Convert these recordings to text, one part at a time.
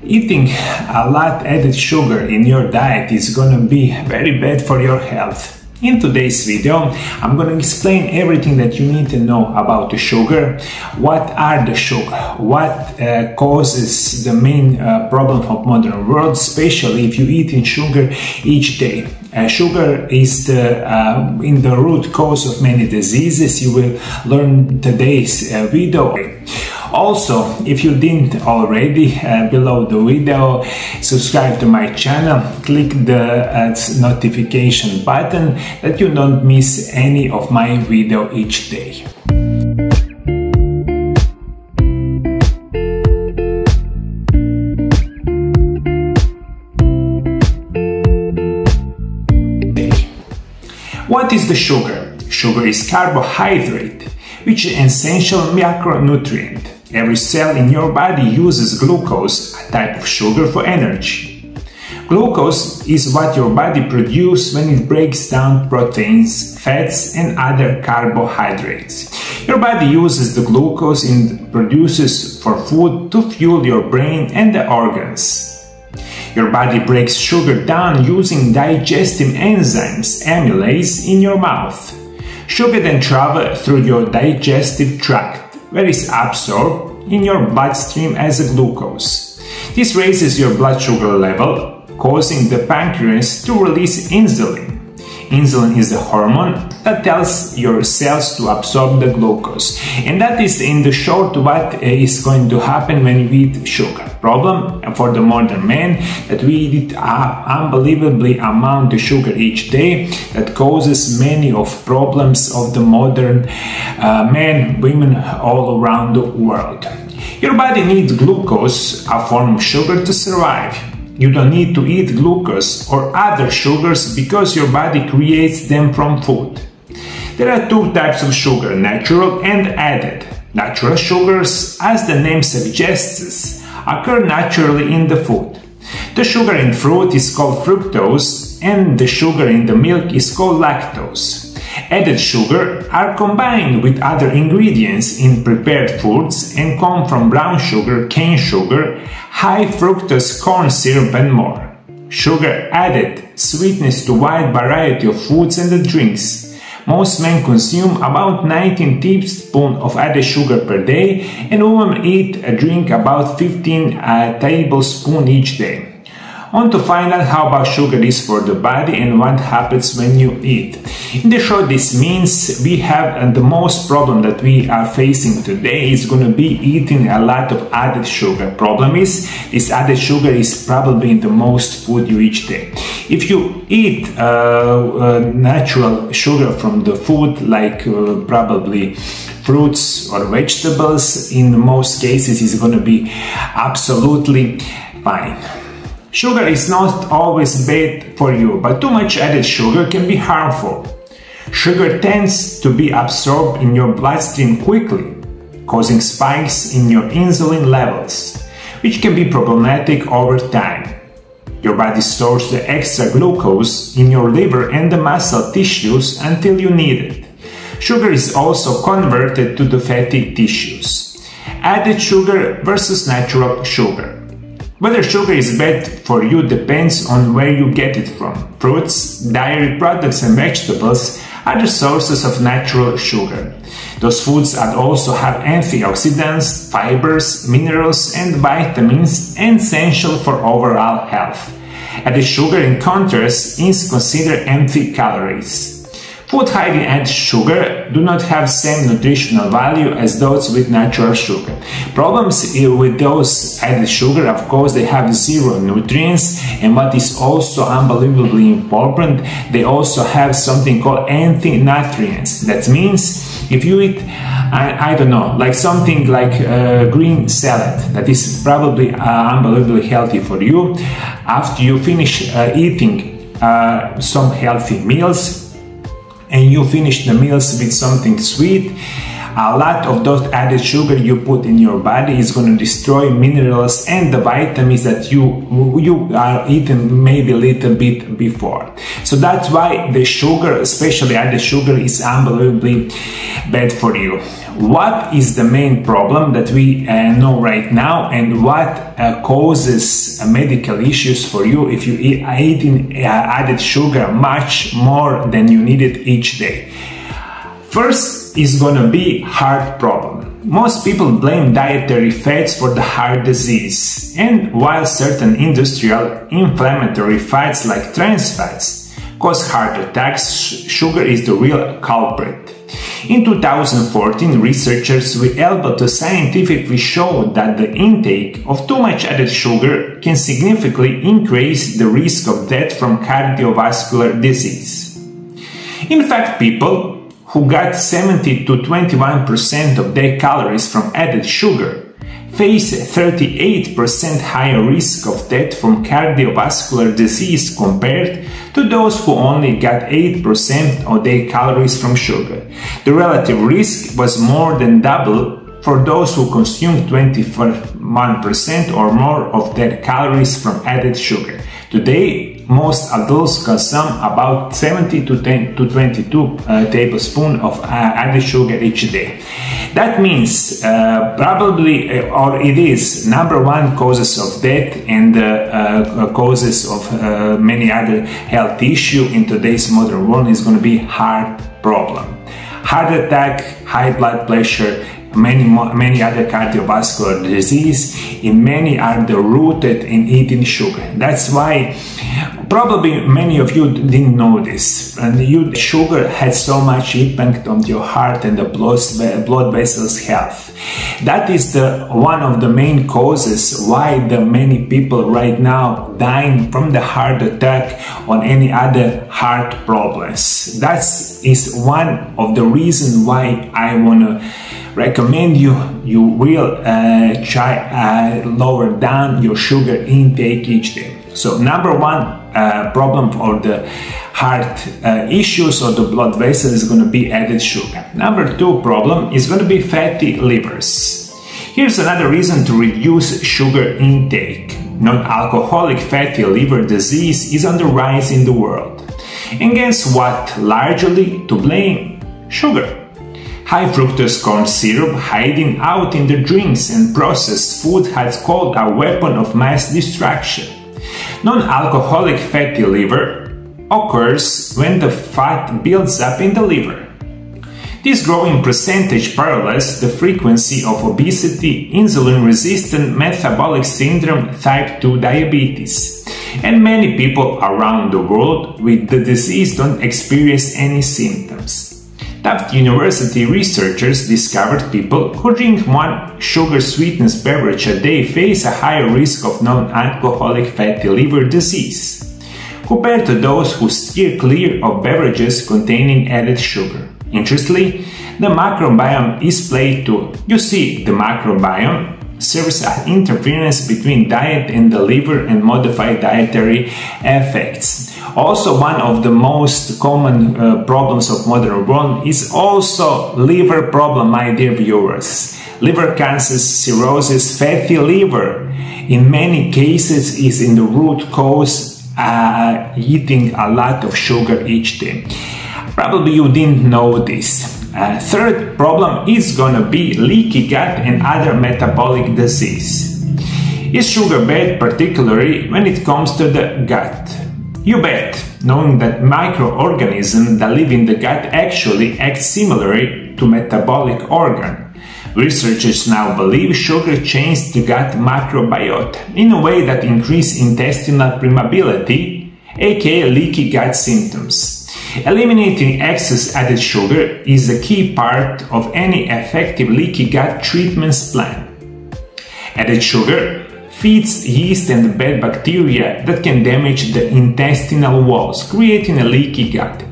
Eating a lot added sugar in your diet is gonna be very bad for your health. In today's video, I'm going to explain everything that you need to know about the sugar. What are the sugar? What causes the main problem of modern world, especially if you eat sugar each day. Sugar is in the root cause of many diseases. You will learn today's video. Also, if you didn't already, below the video, subscribe to my channel, click the notification button that you don't miss any of my video each day. What is the sugar? Sugar is carbohydrate, which is an essential macronutrient. Every cell in your body uses glucose, a type of sugar, for energy. Glucose is what your body produces when it breaks down proteins, fats, and other carbohydrates. Your body uses the glucose it produces for food to fuel your brain and the organs. Your body breaks sugar down using digestive enzymes, amylase, in your mouth. Sugar then travels through your digestive tract, where it's absorbed in your bloodstream as a glucose. This raises your blood sugar level, causing the pancreas to release insulin. Insulin is the hormone that tells your cells to absorb the glucose. And that is in the short what is going to happen when you eat sugar. Problem for the modern man that we eat unbelievably amount of sugar each day that causes many of problems of the modern men, women all around the world. Your body needs glucose, a form of sugar, to survive. You don't need to eat glucose or other sugars because your body creates them from food. There are two types of sugar, natural and added. Natural sugars, as the name suggests, occur naturally in the food. The sugar in fruit is called fructose and the sugar in the milk is called lactose. Added sugar are combined with other ingredients in prepared foods and come from brown sugar, cane sugar, high fructose corn syrup, and more. Sugar added sweetness to a wide variety of foods and drinks. Most men consume about 19 teaspoons of added sugar per day, and women drink about 15 tablespoons each day. Want to find out how about sugar is for the body and what happens when you eat. In the short, this means we have the most problem that we are facing today is going to be eating a lot of added sugar. Problem is, this added sugar is probably in the most food you eat day. If you eat natural sugar from the food, like probably fruits or vegetables, in most cases is going to be absolutely fine. Sugar is not always bad for you, but too much added sugar can be harmful. Sugar tends to be absorbed in your bloodstream quickly, causing spikes in your insulin levels, which can be problematic over time. Your body stores the extra glucose in your liver and the muscle tissues until you need it. Sugar is also converted to the fatty tissues. Added sugar versus natural sugar. Whether sugar is bad for you depends on where you get it from. Fruits, dairy products, and vegetables are the sources of natural sugar. Those foods also have antioxidants, fibers, minerals, and vitamins essential for overall health. Added sugar, in contrast, is considered empty calories. Food high in added sugar do not have same nutritional value as those with natural sugar. Problems with those added sugar, of course, they have zero nutrients, and what is also unbelievably important, they also have something called anti-nutrients. That means if you eat, I don't know, like something like green salad, that is probably unbelievably healthy for you. After you finish eating some healthy meals, and you finish the meals with something sweet, a lot of those added sugar you put in your body is going to destroy minerals and the vitamins that you are eating maybe a little bit before. So that's why the sugar, especially added sugar, is unbelievably bad for you. What is the main problem that we know right now, and what causes medical issues for you if you eat added sugar much more than you needed each day? First is gonna be heart problem. Most people blame dietary fats for the heart disease, and while certain industrial inflammatory fats like trans fats cause heart attacks, sugar is the real culprit. In 2014, researchers were able to scientifically show that the intake of too much added sugar can significantly increase the risk of death from cardiovascular disease. In fact, people who got 70 to 21% of their calories from added sugar face 38% higher risk of death from cardiovascular disease compared to those who only got 8% of their calories from sugar. The relative risk was more than double for those who consumed 21% or more of their calories from added sugar. Today, most adults consume about 70 to 22 tablespoons of added sugar each day. That means probably, or it is, #1 causes of death and causes of many other health issues in today's modern world is going to be heart problem. Heart attack, high blood pressure, many other cardiovascular disease, and many are rooted in eating sugar. That's why probably many of you didn't know this, and sugar has so much impact on your heart and the blood vessels health. That is one of the main causes why the many people right now dying from the heart attack or any other heart problems. That is one of the reasons why I want to recommend you will try lower down your sugar intake each day. So #1 problem for the heart issues or the blood vessel is going to be added sugar. #2 problem is going to be fatty livers. Here's another reason to reduce sugar intake. Non-alcoholic fatty liver disease is on the rise in the world. And guess what? Largely to blame sugar. High fructose corn syrup hiding out in the drinks and processed food has called a weapon of mass destruction. Non-alcoholic fatty liver occurs when the fat builds up in the liver. This growing percentage parallels the frequency of obesity, insulin-resistant metabolic syndrome, type 2 diabetes. And many people around the world with the disease don't experience any symptoms. Tufts University researchers discovered people who drink one sugar-sweetened beverage a day face a higher risk of non-alcoholic fatty liver disease compared to those who steer clear of beverages containing added sugar. Interestingly, the microbiome is played too. You see, the microbiome serves as interference between diet and the liver and modified dietary effects. Also, one of the most common problems of modern world is also liver problem, my dear viewers. Liver cancer, cirrhosis, fatty liver, in many cases is in the root cause eating a lot of sugar each day. Probably you didn't know this. Third problem is gonna be leaky gut and other metabolic disease. Is sugar bad, particularly when it comes to the gut? You bet, knowing that microorganisms that live in the gut actually act similarly to metabolic organ. Researchers now believe sugar changes the gut microbiota in a way that increases intestinal permeability, aka leaky gut symptoms. Eliminating excess added sugar is a key part of any effective leaky gut treatment plan. Added sugar feeds yeast and bad bacteria that can damage the intestinal walls, creating a leaky gut.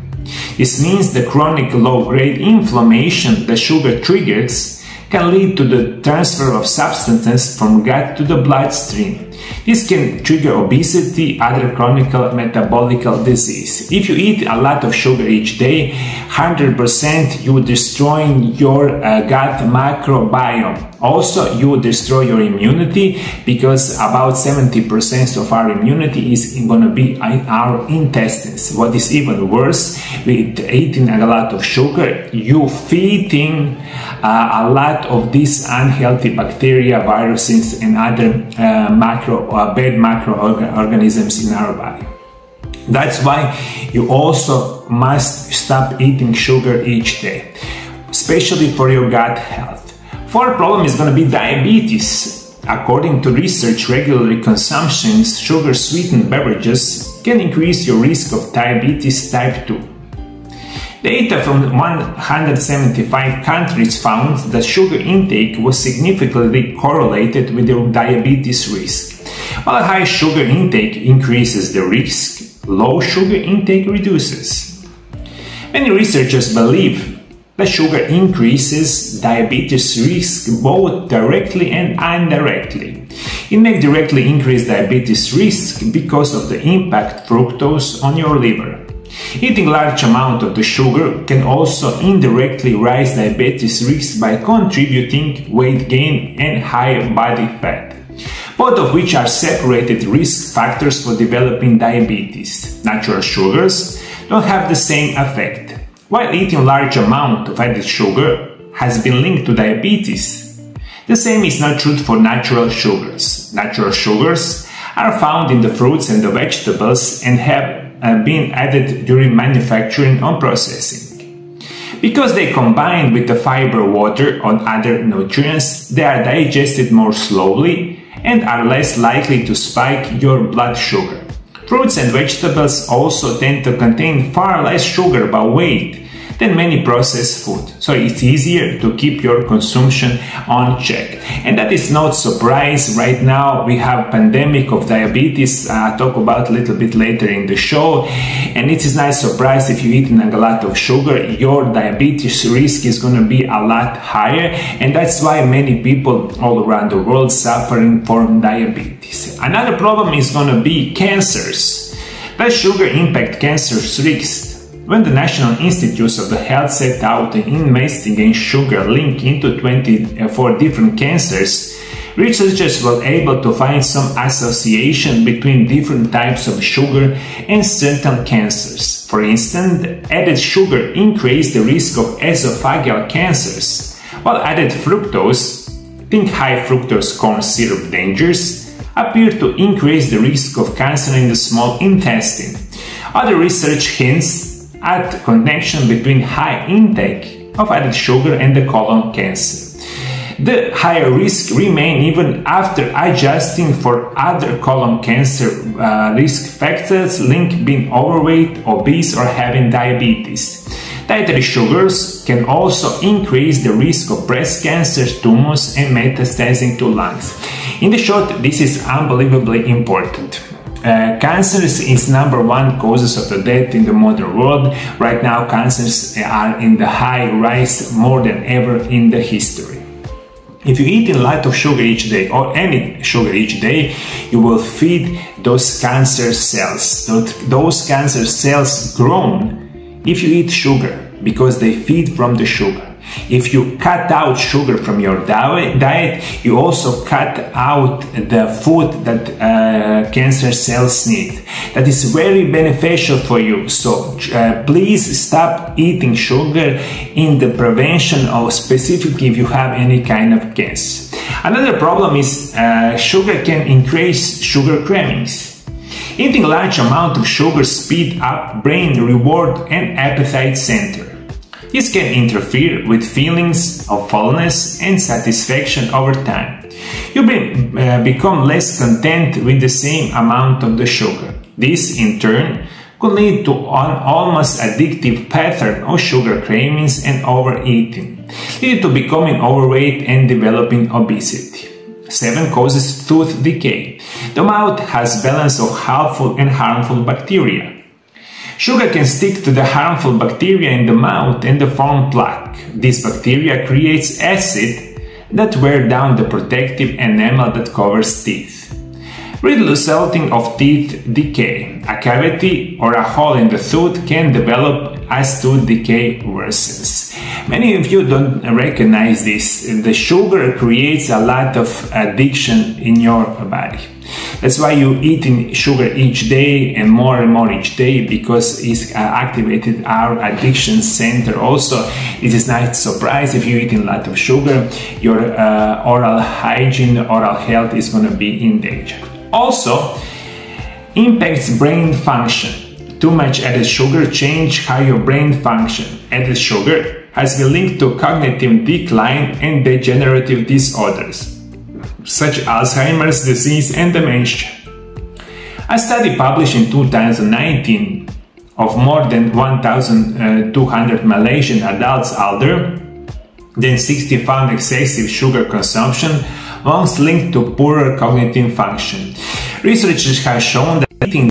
This means the chronic low-grade inflammation that sugar triggers can lead to the transfer of substances from gut to the bloodstream. This can trigger obesity, other chronic metabolic disease. If you eat a lot of sugar each day, 100% you destroying your gut microbiome. Also, you destroy your immunity, because about 70% of our immunity is going to be in our intestines. What is even worse, with eating a lot of sugar, you feeding a lot of these unhealthy bacteria, viruses, and other bad microorganisms in our body. That's why you also must stop eating sugar each day, especially for your gut health. Fourth problem is going to be diabetes. According to research, regular consumption of sugar-sweetened beverages can increase your risk of diabetes type 2. Data from 175 countries found that sugar intake was significantly correlated with your diabetes risk. While high sugar intake increases the risk, low sugar intake reduces. Many researchers believe that sugar increases diabetes risk both directly and indirectly. It may directly increase diabetes risk because of the impact fructose on your liver. Eating large amount of the sugar can also indirectly raise diabetes risk by contributing weight gain and higher body fat, both of which are separated risk factors for developing diabetes. Natural sugars don't have the same effect. While eating large amount of added sugar has been linked to diabetes, the same is not true for natural sugars. Natural sugars are found in the fruits and the vegetables and have been added during manufacturing or processing. Because they combine with the fiber, water, or other nutrients, they are digested more slowly and are less likely to spike your blood sugar. Fruits and vegetables also tend to contain far less sugar by weight than many processed food, so it's easier to keep your consumption on check. And that is not surprise. Right now we have pandemic of diabetes. I'll talk about a little bit later in the show, and it is not a surprise if you eat a lot of sugar, your diabetes risk is going to be a lot higher, and that's why many people all around the world suffering from diabetes. Another problem is going to be cancers. Does sugar impact cancer risk? When the National Institutes of the Health set out to investigate sugar link into 24 different cancers, researchers were able to find some association between different types of sugar and certain cancers. For instance, added sugar increased the risk of esophageal cancers, while added fructose, think high fructose corn syrup dangers, appear to increase the risk of cancer in the small intestine. Other research hints at connection between high intake of added sugar and the colon cancer. The higher risk remain even after adjusting for other colon cancer risk factors linked being overweight, obese, or having diabetes. Dietary sugars can also increase the risk of breast cancer, tumors, and metastasizing to lungs. In the short, this is unbelievably important. Cancer is #1 causes of the death in the modern world. Right now, cancers are in the high rise more than ever in the history. If you eat a lot of sugar each day, or any sugar each day, you will feed those cancer cells. Those cancer cells grow if you eat sugar, because they feed from the sugar. If you cut out sugar from your diet, you also cut out the food that cancer cells need. That is very beneficial for you. So please stop eating sugar in the prevention of, specifically if you have any kind of cancer. Another problem is sugar can increase sugar cravings. Eating a large amount of sugar speeds up brain reward and appetite center. This can interfere with feelings of fullness and satisfaction over time. You become less content with the same amount of the sugar. This, in turn, could lead to an almost addictive pattern of sugar cravings and overeating, leading to becoming overweight and developing obesity. 7 causes tooth decay. The mouth has balance of helpful and harmful bacteria. Sugar can stick to the harmful bacteria in the mouth and form plaque. This bacteria creates acid that wear down the protective enamel that covers teeth. Resulting of teeth decay. A cavity or a hole in the tooth can develop as tooth decay worsens. Many of you don't recognize this. The sugar creates a lot of addiction in your body. That's why you eat sugar each day and more each day, because it's activated our addiction center. Also, it is not a surprise if you eat a lot of sugar, your oral hygiene, oral health is going to be in danger. Also, impacts brain function. Too much added sugar changes how your brain functions. Added sugar has been linked to cognitive decline and degenerative disorders, such as Alzheimer's disease and dementia. A study published in 2019 of more than 1,200 Malaysian adults older than 60 found excessive sugar consumption once linked to poorer cognitive function. Researchers have shown that eating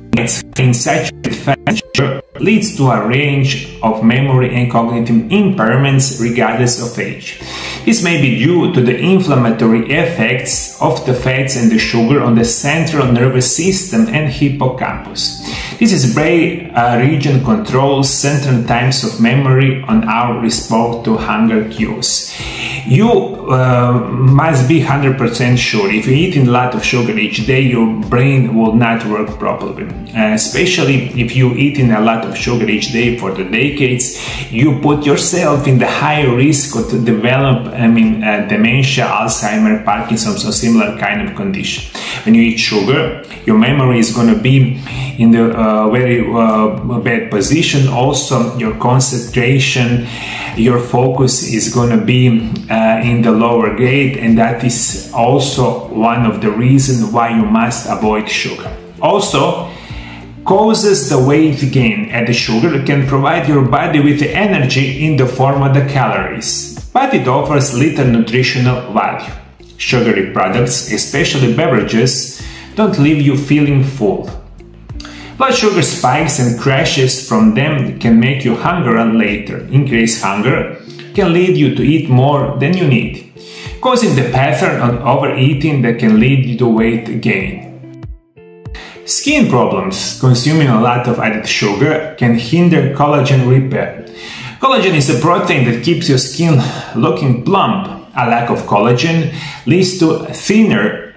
in saturated fat and sugar leads to a range of memory and cognitive impairments regardless of age. This may be due to the inflammatory effects of the fats and the sugar on the central nervous system and hippocampus. This brain region controls certain types of memory on our response to hunger cues. You must be 100% sure if you eat a lot of sugar each day, your brain will not work properly. Especially if you eat a lot of sugar each day for the decades, you put yourself in the high risk to develop dementia, Alzheimer, Parkinson's, or similar kind of condition. When you eat sugar, your memory is going to be in the very bad position. Also, your concentration, your focus is going to be in the lower grade, and that is also one of the reasons why you must avoid sugar. Also, causes the weight gain. Added sugar can provide your body with the energy in the form of the calories, but it offers little nutritional value. Sugary products, especially beverages, don't leave you feeling full. Blood sugar spikes and crashes from them can make you hungry later. Increased hunger can lead you to eat more than you need, causing the pattern of overeating that can lead you to weight gain. Skin problems. Consuming a lot of added sugar can hinder collagen repair. Collagen is a protein that keeps your skin looking plump. A lack of collagen leads to thinner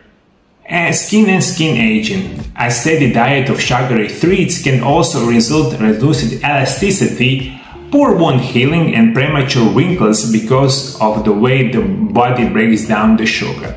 skin and skin aging. A steady diet of sugary treats can also result in reduced elasticity, poor wound healing, and premature wrinkles because of the way the body breaks down the sugar.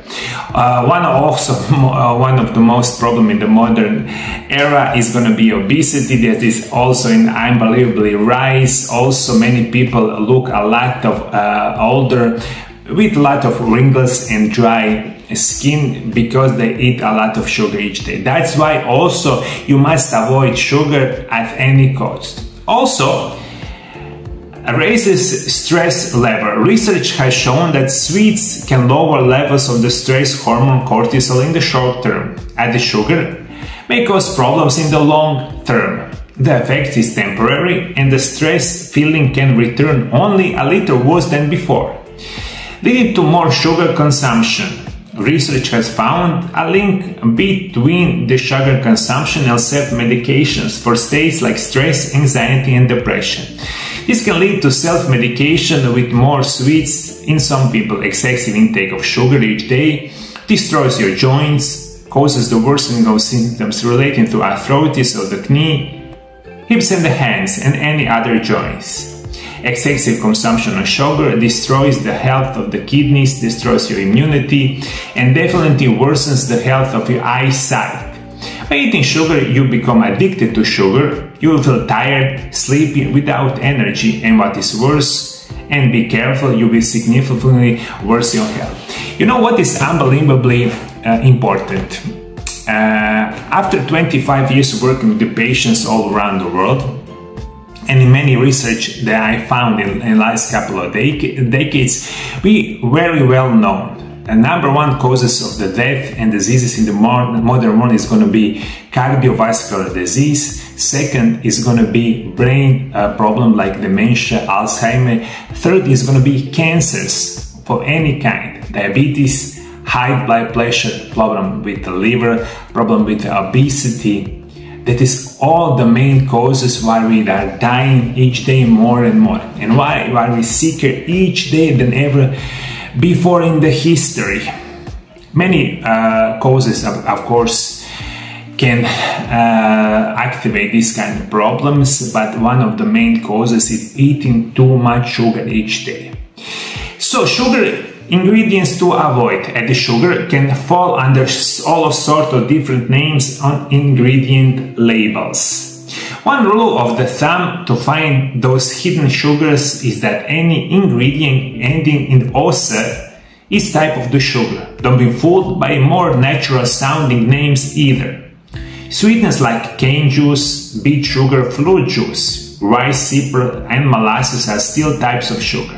One of the most problem in the modern era is going to be obesity. That is also in unbelievably rise. Also, many people look a lot of older with a lot of wrinkles and dry skin because they eat a lot of sugar each day. That's why also you must avoid sugar at any cost. Also, raises stress level. Research has shown that sweets can lower levels of the stress hormone cortisol in the short term. Added sugar may cause problems in the long term. The effect is temporary and the stress feeling can return only a little worse than before, leading to more sugar consumption. Research has found a link between the sugar consumption and self-medications for states like stress, anxiety, and depression. This can lead to self-medication with more sweets in some people. Excessive intake of sugar each day destroys your joints, causes the worsening of symptoms relating to arthritis of the knee, hips and the hands, and any other joints. Excessive consumption of sugar destroys the health of the kidneys, destroys your immunity, and definitely worsens the health of your eyesight. By eating sugar, you become addicted to sugar. You will feel tired, sleepy, without energy, and what is worse, and be careful, you will significantly worsen your health. You know what is unbelievably important? After 25 years working with the patients all around the world, and in many research that I found in the last couple of decades, we very well known. The number one causes of the death and diseases in the modern world is going to be cardiovascular disease. Second is going to be brain problem like dementia, Alzheimer. Third is going to be cancers for any kind. diabetes, high blood pressure, problem with the liver, problem with obesity. That is all the main causes why we are dying each day more and more, and why we sicker each day than ever before in the history. Many causes, of course, can activate these kind of problems, but one of the main causes is eating too much sugar each day. So sugar ingredients to avoid. Added sugar can fall under all sorts of different names on ingredient labels. One rule of the thumb to find those hidden sugars is that any ingredient ending in "osa" is type of the sugar. Don't be fooled by more natural sounding names either. Sweeteners like cane juice, beet sugar, fruit juice, rice syrup and molasses are still types of sugar.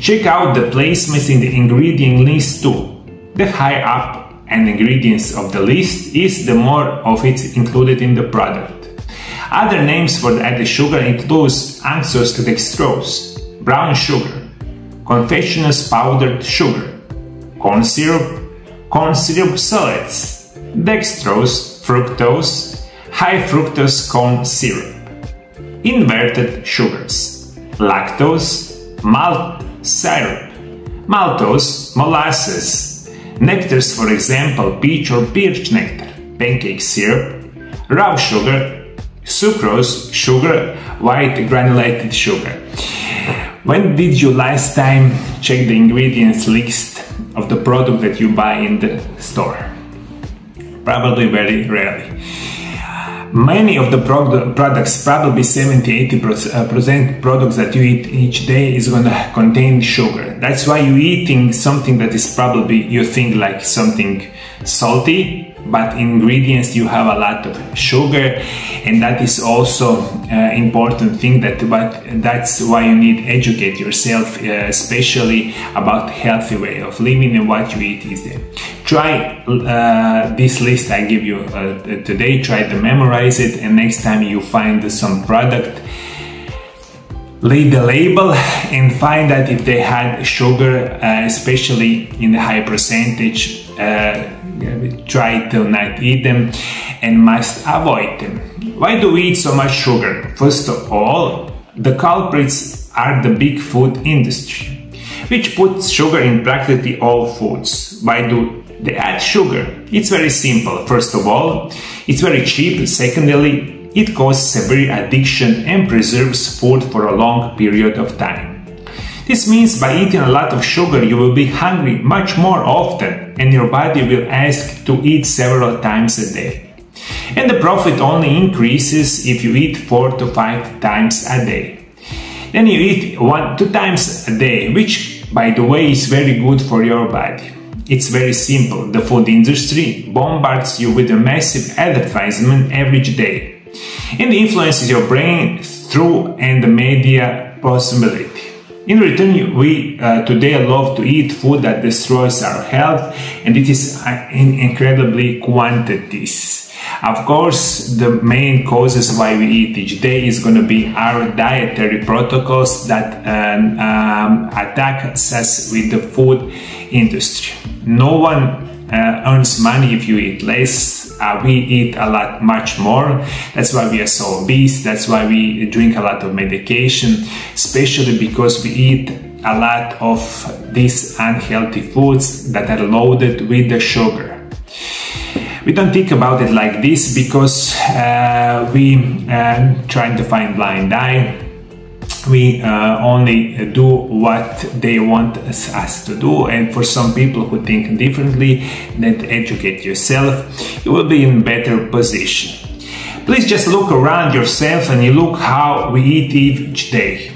Check out the placements in the ingredient list too. The higher up an ingredients of the list is, the more of it included in the product. Other names for the added sugar include anxose dextrose, brown sugar, confectioner's powdered sugar, corn syrup solids, dextrose, fructose, high fructose corn syrup, inverted sugars, lactose, malt syrup, maltose, molasses, nectars, for example, peach or birch nectar, pancake syrup, raw sugar, sucrose, sugar, white granulated sugar. When did you last time check the ingredients list of the product that you buy in the store? Probably very rarely. Many of the products, probably 70–80% products that you eat each day is going to contain sugar. That's why you're eating something that is probably, you think like something salty, but in ingredients you have a lot of sugar, and that is also important thing, that's why you need to educate yourself, especially about healthy way of living and what you eat is there. Try this list I give you today, try to memorize it, and next time you find some product, read the label and find out if they had sugar, especially in the high percentage. Try to not eat them and must avoid them. Why do we eat so much sugar? First of all, the culprits are the big food industry, which puts sugar in practically all foods. Why do they add sugar? It's very simple. First of all, it's very cheap. Secondly, it causes severe addiction and preserves food for a long period of time. This means by eating a lot of sugar, you will be hungry much more often, and your body will ask to eat several times a day. And the profit only increases if you eat 4 to 5 times a day. Then you eat 1–2 times a day, which, by the way, is very good for your body. It's very simple. The food industry bombards you with a massive advertisement every day, and influences your brain through and the media possibility. In return, we today love to eat food that destroys our health, and it is in incredibly quantities. Of course, the main causes why we eat each day is going to be our dietary protocols that attack us with the food industry. No one earns money if you eat less. We eat a lot much more. That's why we are so obese. That's why we drink a lot of medication, especially because we eat a lot of these unhealthy foods that are loaded with the sugar. We don't think about it like this because we trying to find blind eye. We only do what they want us to do, and for some people who think differently, then educate yourself, you will be in better position. Please just look around yourself and you look how we eat each day.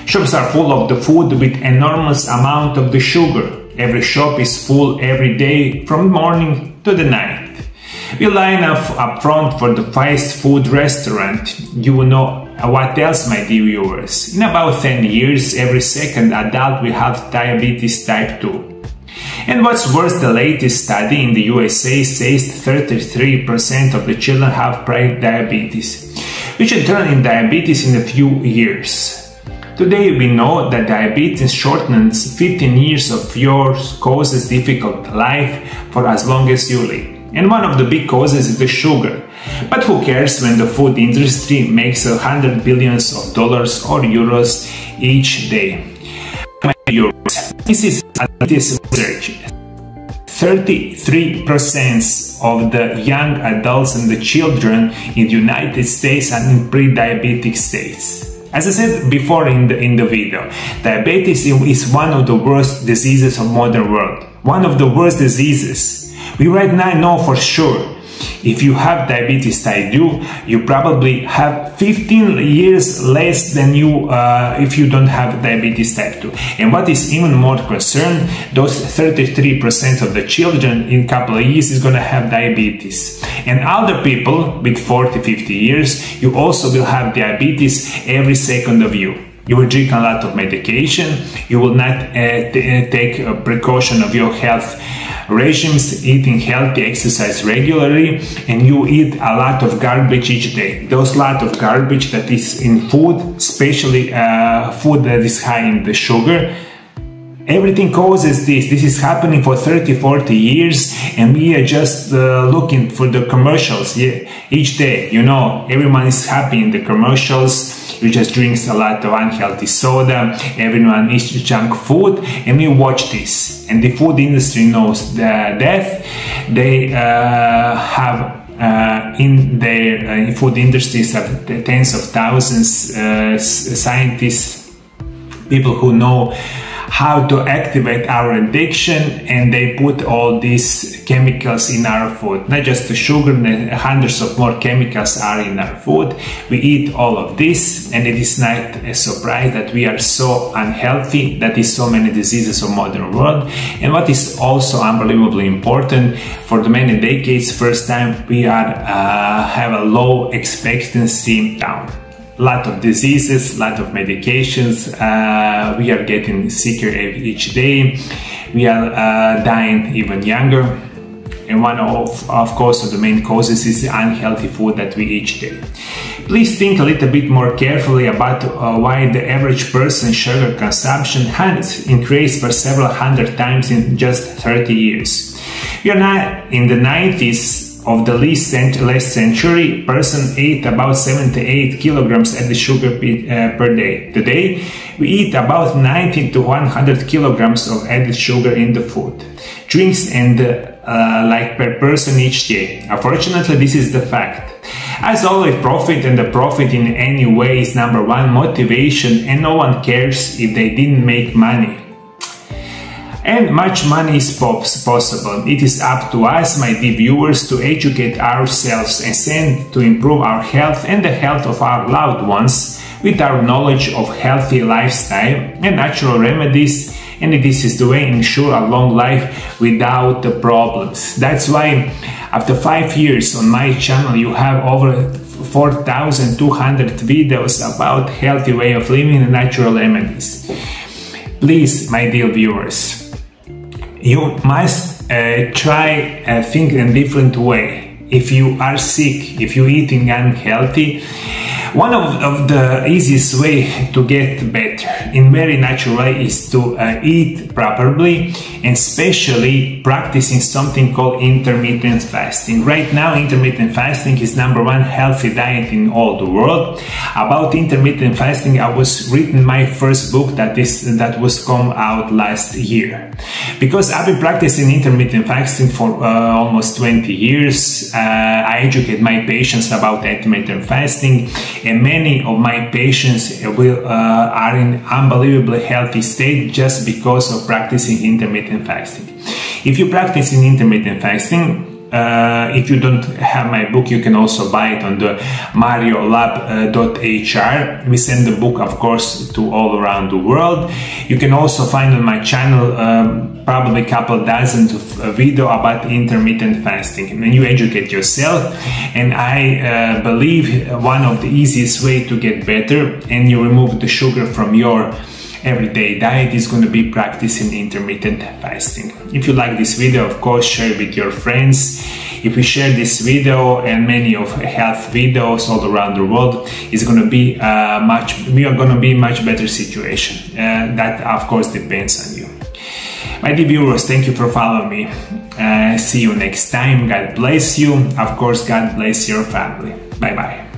Shops are full of the food with enormous amount of the sugar. Every shop is full every day from morning to the night. We line up front for the fast food restaurant. You will know what else, my dear viewers. In about 10 years, every second adult will have diabetes type 2. And what's worse, the latest study in the USA says 33% of the children have pre-diabetes, which will turn in diabetes in a few years. Today we know that diabetes shortens 15 years of yours, causes difficult life for as long as you live. And one of the big causes is the sugar. But who cares when the food industry makes $100 billion or euros each day? This is research. 33% of the young adults and the children in the United States are in pre-diabetic states. As I said before in the video, diabetes is one of the worst diseases of modern world. One of the worst diseases. We right now know for sure, if you have diabetes type 2, you probably have 15 years less than you if you don't have diabetes type 2. And what is even more concerned, those 33% of the children in a couple of years is going to have diabetes. And other people with 40-50 years, you also will have diabetes every second of you. You will drink a lot of medication, you will not take a precaution of your health regimes, eating healthy, exercise regularly, and you eat a lot of garbage each day. Those lot of garbage that is in food, especially food that is high in the sugar, everything causes this. This is happening for 30-40 years, and we are just looking for the commercials each day. You know, everyone is happy in the commercials. You just drink a lot of unhealthy soda, everyone eats junk food, and we watch this. And the food industry knows that they have in their food industries have tens of thousands scientists, people who know how to activate our addiction, and they put all these chemicals in our food. Not just the sugar, hundreds of more chemicals are in our food. We eat all of this, and it is not a surprise that we are so unhealthy, that is so many diseases of modern world. And what is also unbelievably important, for the many decades, first time we are have a low expectancy down. Lot of diseases, lot of medications, we are getting sicker each day, we are dying even younger, and one of course of the main causes is the unhealthy food that we eat each day. Please think a little bit more carefully about why the average person's sugar consumption has increased by several hundred times in just 30 years. We are now in the 90s of the last century. Person ate about 78 kilograms of sugar per day. Today, we eat about 90 to 100 kilograms of added sugar in the food, drinks, and like per person each day. Unfortunately, this is the fact. As always, profit, and the profit in any way is number one motivation, and no one cares if they didn't make money. And much money is possible. It is up to us, my dear viewers, to educate ourselves and stand to improve our health and the health of our loved ones with our knowledge of healthy lifestyle and natural remedies. And this is the way to ensure a long life without the problems. That's why after 5 years on my channel, you have over 4,200 videos about healthy way of living and natural remedies. Please, my dear viewers, you must try think in a different way. If you are sick, if you're eating unhealthy, one of the easiest way to get better in very natural way is to eat properly, and especially practicing something called intermittent fasting. Right now, intermittent fasting is #1 healthy diet in all the world. About intermittent fasting, I was written my first book that was come out last year. Because I've been practicing intermittent fasting for almost 20 years, I educate my patients about intermittent fasting, and many of my patients are in unbelievably healthy state just because of practicing intermittent fasting. If you practice intermittent fasting, if you don't have my book, you can also buy it on the mariolab.hr. We send the book, of course, to all around the world. You can also find on my channel probably a couple dozen video about intermittent fasting, and you educate yourself. And I believe one of the easiest way to get better and you remove the sugar from your everyday diet is going to be practicing intermittent fasting. If you like this video, of course, share it with your friends. If we share this video and many of health videos all around the world, it's going to be we are going to be much better situation. That of course depends on you. My dear viewers, thank you for following me. See you next time. God bless you. Of course, God bless your family. Bye bye.